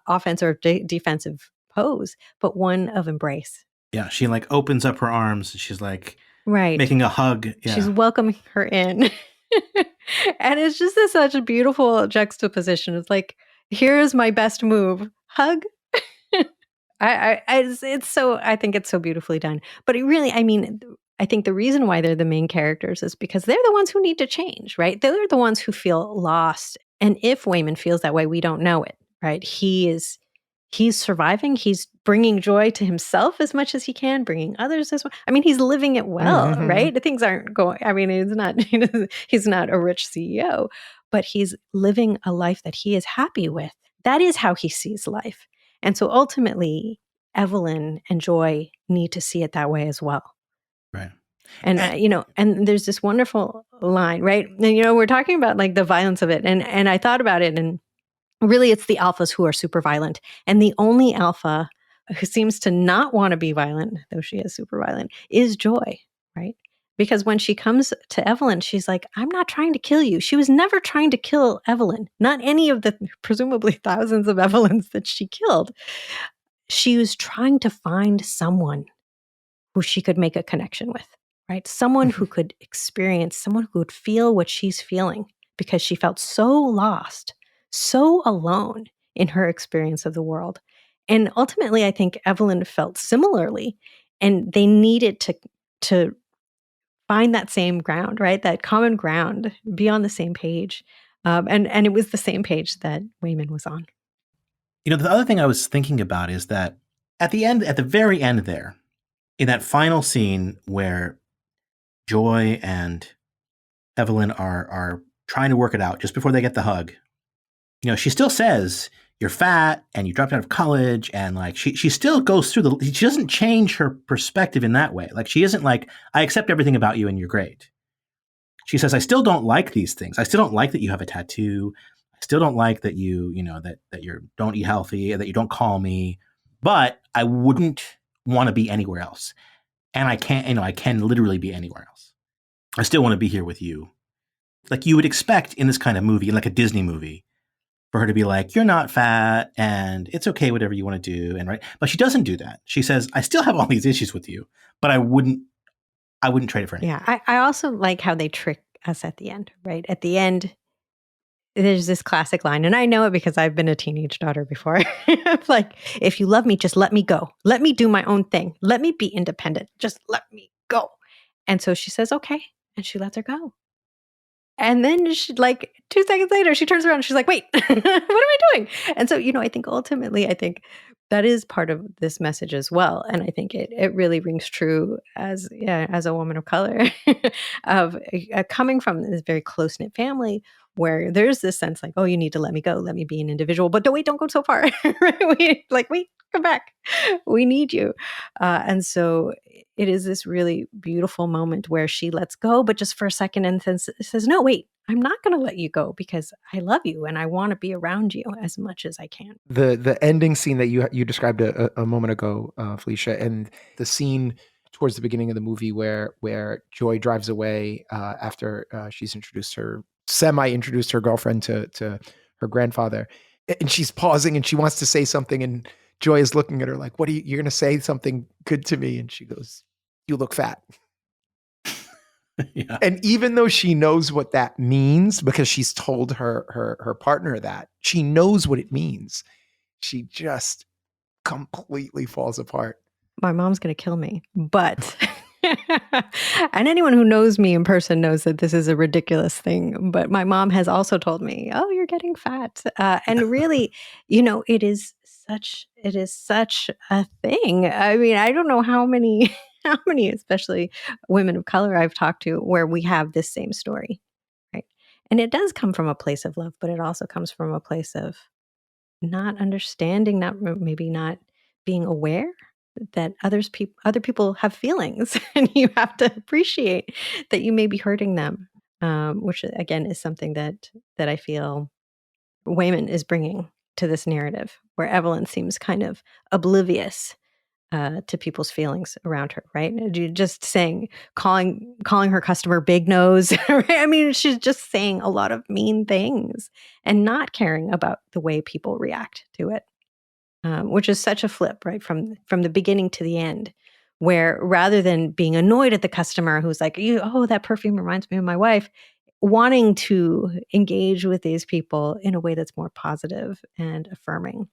offense or defensive pose, but one of embrace. Yeah, she like opens up her arms. She's like right, making a hug. Yeah. She's welcoming her in. And it's just such a beautiful juxtaposition. It's like, here's my best move, hug. I think it's so beautifully done. But it really, I think the reason why they're the main characters is because they're the ones who need to change, right? They're the ones who feel lost. And if Waymond feels that way, we don't know it, right? He's surviving. He's bringing joy to himself as much as he can, bringing others as well. He's living it well, right? Things aren't going, he's not a rich CEO, but he's living a life that he is happy with. That is how he sees life. And so ultimately, Evelyn and Joy need to see it that way as well. Right. And and there's this wonderful line, right? And, we're talking about like the violence of it. And I thought about it, and really it's the alphas who are super violent. And the only alpha who seems to not want to be violent, though she is super violent, is Joy, right? Because when she comes to Evelyn, she's like, I'm not trying to kill you. She was never trying to kill Evelyn, not any of the presumably thousands of Evelyns that she killed. She was trying to find someone who she could make a connection with, right? Someone who could experience, someone who would feel what she's feeling, because she felt so lost, so alone in her experience of the world. And ultimately, I think Evelyn felt similarly, and they needed to find that same ground, right? That common ground, be on the same page. And it was the same page that Waymond was on. The other thing I was thinking about is that at the very end there, in that final scene where Joy and Evelyn are trying to work it out just before they get the hug, she still says, you're fat and you dropped out of college, and like she still goes through she doesn't change her perspective in that way. Like she isn't like, I accept everything about you and you're great. She says, I still don't like these things. I still don't like that you have a tattoo. I still don't like that that you don't eat healthy, that you don't call me, but I wouldn't want to be anywhere else. And I can literally be anywhere else. I still want to be here with you. Like you would expect in this kind of movie, like a Disney movie, for her to be like, you're not fat and it's okay, whatever you want to do. And right. But she doesn't do that. She says, I still have all these issues with you, but I wouldn't trade it for anything. Yeah. I also like how they trick us at the end, right? At the end, there's this classic line, and I know it because I've been a teenage daughter before. Like, if you love me, just let me go. Let me do my own thing. Let me be independent. Just let me go. And so she says, okay. And she lets her go. And then she, like 2 seconds later, she turns around and she's like, wait, what am I doing? And so, I think ultimately, that is part of this message as well. And I think it really rings true as a woman of color of coming from this very close-knit family where there's this sense like, oh, you need to let me go. Let me be an individual. But don't go so far. Wait, come back. We need you. And so it is this really beautiful moment where she lets go, but just for a second and then says, no, wait, I'm not going to let you go because I love you and I want to be around you as much as I can. The ending scene that you described a moment ago, Felicia, and the scene towards the beginning of the movie where Joy drives away after she's introduced her girlfriend to her grandfather, and she's pausing and she wants to say something, and Joy is looking at her like, "What are you're going to say something good to me?" And she goes, "You look fat." Yeah. And even though she knows what that means because she's told her partner that, she knows what it means, she just completely falls apart. My mom's going to kill me, but and anyone who knows me in person knows that this is a ridiculous thing. But my mom has also told me, "Oh, you're getting fat," and really, it is such a thing. I mean, I don't know how many, especially women of color I've talked to, where we have this same story, right? And it does come from a place of love, but it also comes from a place of not understanding, maybe not being aware that other people have feelings, and you have to appreciate that you may be hurting them, which again is something that I feel Wayman is bringing to this narrative, where Evelyn seems kind of oblivious to people's feelings around her, right? Just calling her customer big nose, right? I mean, she's just saying a lot of mean things and not caring about the way people react to it, which is such a flip, right? From the beginning to the end, where rather than being annoyed at the customer who's like, "Oh, that perfume reminds me of my wife," wanting to engage with these people in a way that's more positive and affirming.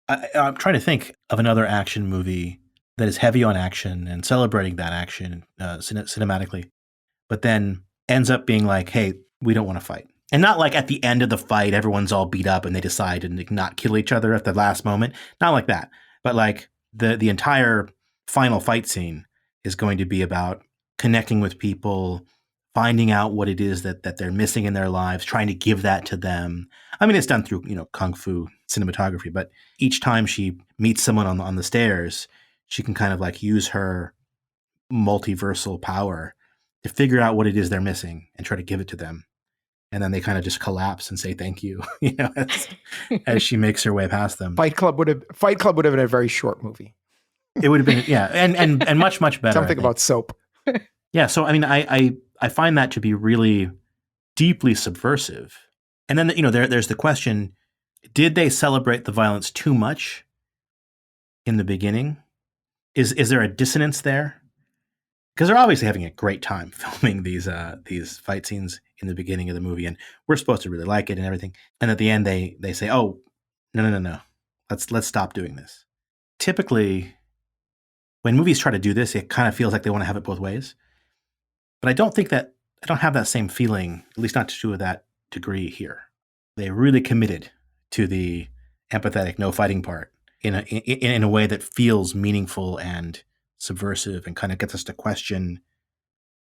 I'm trying to think of another action movie that is heavy on action and celebrating that action cinematically, but then ends up being like, hey, we don't want to fight. And not like at the end of the fight, everyone's all beat up and they decide to not kill each other at the last moment. Not like that. But like the entire final fight scene is going to be about connecting with people, finding out what it is that they're missing in their lives, trying to give that to them. I mean, it's done through, kung fu cinematography, but each time she meets someone on the stairs, she can kind of like use her multiversal power to figure out what it is they're missing and try to give it to them. And then they kind of just collapse and say thank you, as she makes her way past them. Fight Club would have been a very short movie. It would have been, yeah, and much better. Something about soap. Yeah, so I mean, I find that to be really deeply subversive. And then there's the question: did they celebrate the violence too much in the beginning? Is there a dissonance there? Because they're obviously having a great time filming these fight scenes in the beginning of the movie, and we're supposed to really like it and everything. And at the end, they say, "Oh, no, let's stop doing this." Typically, when movies try to do this, it kind of feels like they want to have it both ways. But I don't have that same feeling, at least not to that degree here. They really committed to the empathetic, no fighting part in a way that feels meaningful and subversive and kind of gets us to question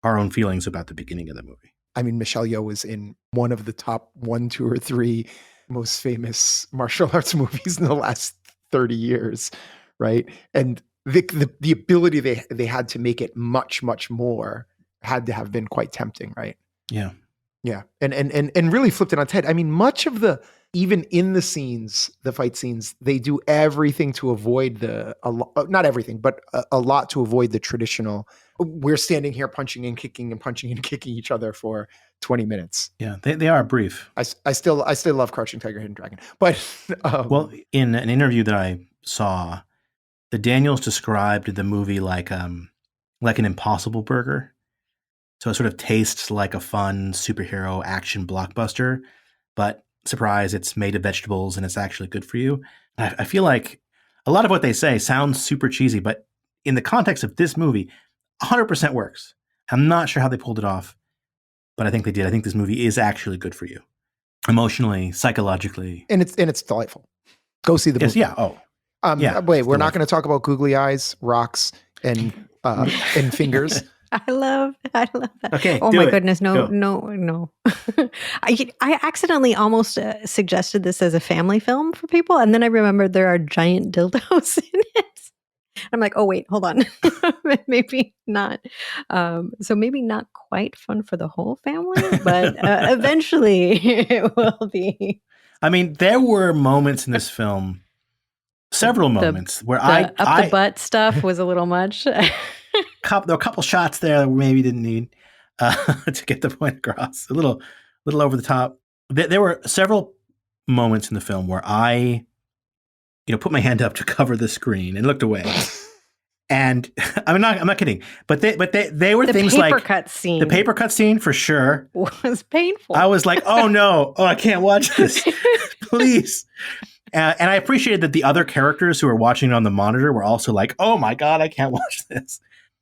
our own feelings about the beginning of the movie. I mean, Michelle Yeoh was in one of the top 1, 2, or 3 most famous martial arts movies in the last 30 years, right? And the ability they had to make it much, much more had to have been quite tempting, right? Yeah. Yeah. And really flipped it on its head. I mean, much of even in the scenes, the fight scenes, they do everything to avoid not everything, but a lot to avoid the traditional, we're standing here punching and kicking each other for 20 minutes. Yeah. They are brief. I still love Crouching Tiger, Hidden Dragon. But well, in an interview that I saw, the Daniels described the movie like an Impossible Burger. So it sort of tastes like a fun superhero action blockbuster, but surprise, it's made of vegetables and it's actually good for you. I feel like a lot of what they say sounds super cheesy, but in the context of this movie, 100% works. I'm not sure how they pulled it off, but I think they did. I think this movie is actually good for you, emotionally, psychologically, and it's delightful. Go see the movie. Yeah. Oh, yeah. Wait, we're not going to talk about googly eyes, rocks, and fingers. I love that. Okay. Oh my goodness. No. I accidentally almost suggested this as a family film for people. And then I remembered there are giant dildos in it. I'm like, oh, wait, hold on. Maybe not. So maybe not quite fun for the whole family, but eventually it will be. I mean, there were moments in this film, several moments where the butt stuff was a little much. There were a couple shots there that we maybe didn't need to get the point across. A little over the top. There were several moments in the film where I, put my hand up to cover the screen and looked away. And I'm not kidding. But they were things like the paper cut scene. The paper cut scene for sure was painful. I was like, oh no, I can't watch this, please. And I appreciated that the other characters who were watching it on the monitor were also like, oh my God, I can't watch this.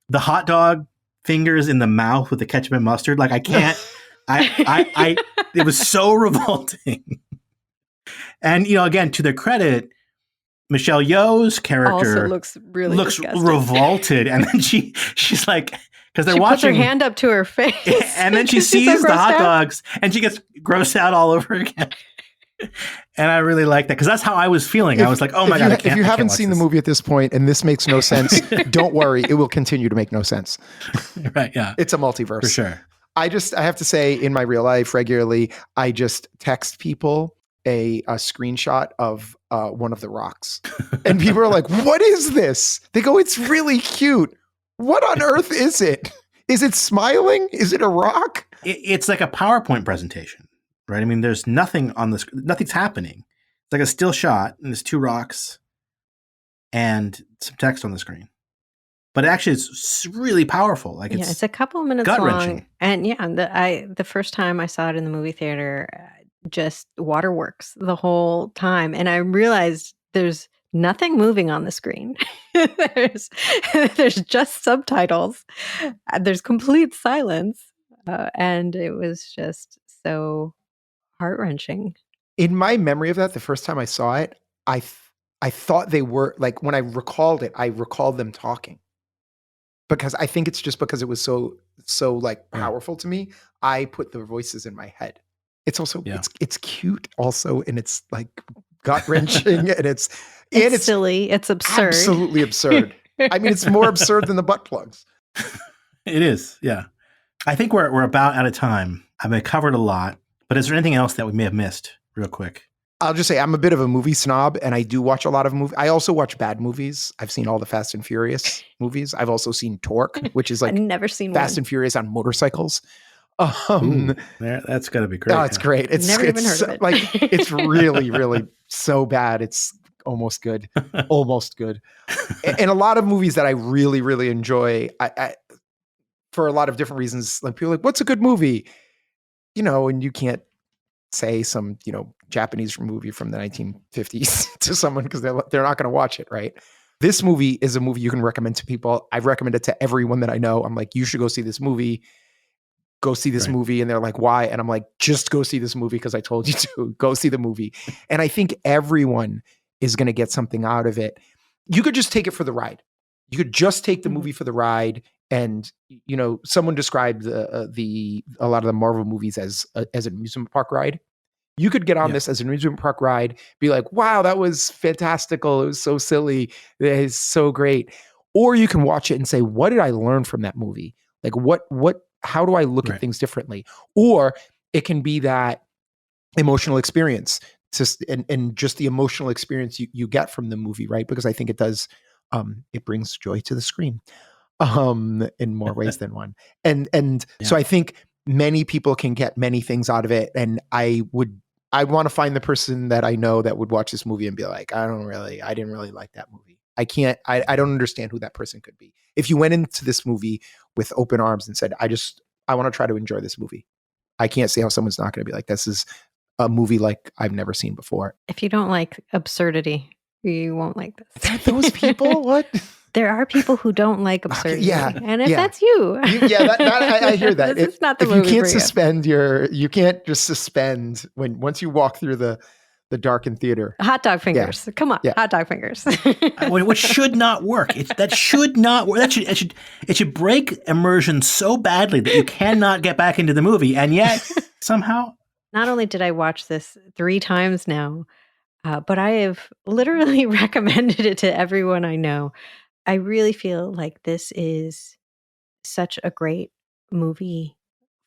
The hot dog fingers in the mouth with the ketchup and mustard. Like I can't, it was so revolting. And, again, to their credit, Michelle Yeoh's character also looks revolted. And then she's like, because they're watching. She puts her hand up to her face. And then she sees the hot dogs and she gets grossed out all over again. And I really like that because that's how I was feeling. I was like, oh my God, if you haven't seen the movie at this point and this makes no sense, don't worry. It will continue to make no sense. Right. Yeah. It's a multiverse. For sure. I have to say in my real life regularly, I just text people a screenshot of one of the rocks. And people are like, what is this? They go, it's really cute. What on earth is it? Is it smiling? Is it a rock? It's like a PowerPoint presentation. Right. I mean, there's nothing on the screen. Nothing's happening. It's like a still shot and there's two rocks and some text on the screen. But actually, it's really powerful. Like it's a couple of minutes long. And the first time I saw it in the movie theater, just waterworks the whole time. And I realized there's nothing moving on the screen. there's just subtitles. There's complete silence. And it was just so heart-wrenching. In my memory of that, the first time I saw it, I thought they were like, when I recalled it, I recalled them talking because I think it's just because it was so like powerful to me. I put the voices in my head. It's also it's cute also, and it's like gut-wrenching, and it's silly. It's absurd. Absolutely absurd. I mean, it's more absurd than the butt plugs. It is. Yeah. I think we're about out of time. I've covered a lot. But is there anything else that we may have missed real quick? I'll just say I'm a bit of a movie snob and I do watch a lot of movies. I also watch bad movies. I've seen all the Fast and Furious movies. I've also seen Torque, which is like I've never seen Fast and Furious on motorcycles. That's gotta be great. Oh, it's great. It's never even heard of it. Like it's really, really so bad. It's almost good. Almost good. And a lot of movies that I really, really enjoy, I for a lot of different reasons, like people are like, what's a good movie? And you can't say some, Japanese movie from the 1950s to someone because they're not going to watch it, right? This movie is a movie you can recommend to people. I've recommended it to everyone that I know. I'm like, you should go see this movie. Go see this movie. And they're like, why? And I'm like, just go see this movie because I told you to. Go see the movie. And I think everyone is going to get something out of it. You could just take it for the ride. You could just take the movie for the ride. And, someone described a lot of the Marvel movies as an amusement park ride. You could get on this as an amusement park ride, be like, wow, that was fantastical. It was so silly. It is so great. Or you can watch it and say, what did I learn from that movie? Like, how do I look at things differently? Or it can be that emotional experience and just the emotional experience you get from the movie, right? Because I think it does, it brings joy to the screen in more ways than one. And so I think many people can get many things out of it. And I want to find the person that I know that would watch this movie and be like, I didn't really like that movie. I don't understand who that person could be. If you went into this movie with open arms and said, I want to try to enjoy this movie, I can't see how someone's not going to be like, this is a movie like I've never seen before. If you don't like absurdity, you won't like this. Those people? What? There are people who don't like absurdity. Okay, and if that's you. I hear that. It's not the if movie you can't for suspend you can't just suspend once you walk through the darkened theater. Hot dog fingers. Come on, hot dog fingers. Which should not work. That should not work. It should break immersion so badly that you cannot get back into the movie. And yet, somehow... Not only did I watch this 3 times now, but I have literally recommended it to everyone I know. I really feel like this is such a great movie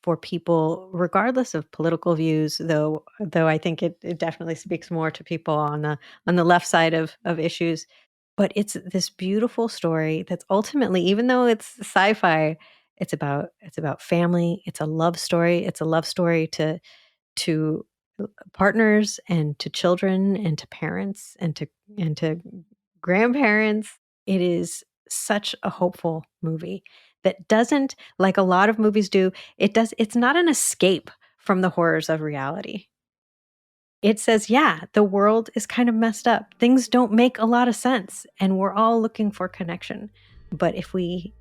for people, regardless of political views, though I think it definitely speaks more to people on the left side of issues. But it's this beautiful story that's ultimately, even though it's sci-fi, it's about family. It's a love story. It's a love story to partners and to children and to parents and to grandparents. It is such a hopeful movie that doesn't, like a lot of movies do, it's not an escape from the horrors of reality. It says, yeah, the world is kind of messed up. Things don't make a lot of sense and we're all looking for connection. But if we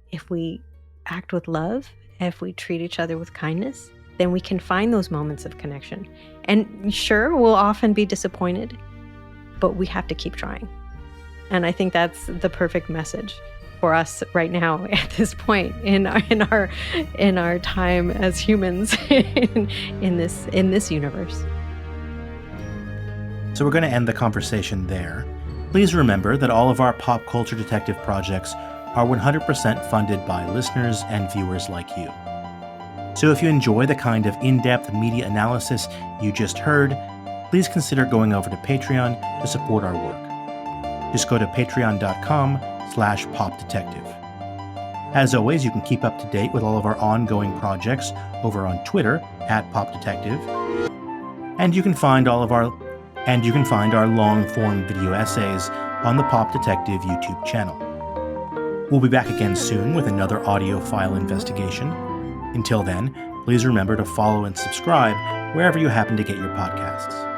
act with love, if we treat each other with kindness, then we can find those moments of connection. And sure, we'll often be disappointed, but we have to keep trying. And I think that's the perfect message for us right now at this point in our time as humans in this universe. So we're going to end the conversation there. Please remember that all of our pop culture detective projects are 100% funded by listeners and viewers like you. So if you enjoy the kind of in-depth media analysis you just heard, please consider going over to Patreon to support our work. Just go to patreon.com/popdetective. As always, you can keep up to date with all of our ongoing projects over on Twitter @popdetective. And you can find our long-form video essays on the Pop Detective YouTube channel. We'll be back again soon with another audio file investigation. Until then, please remember to follow and subscribe wherever you happen to get your podcasts.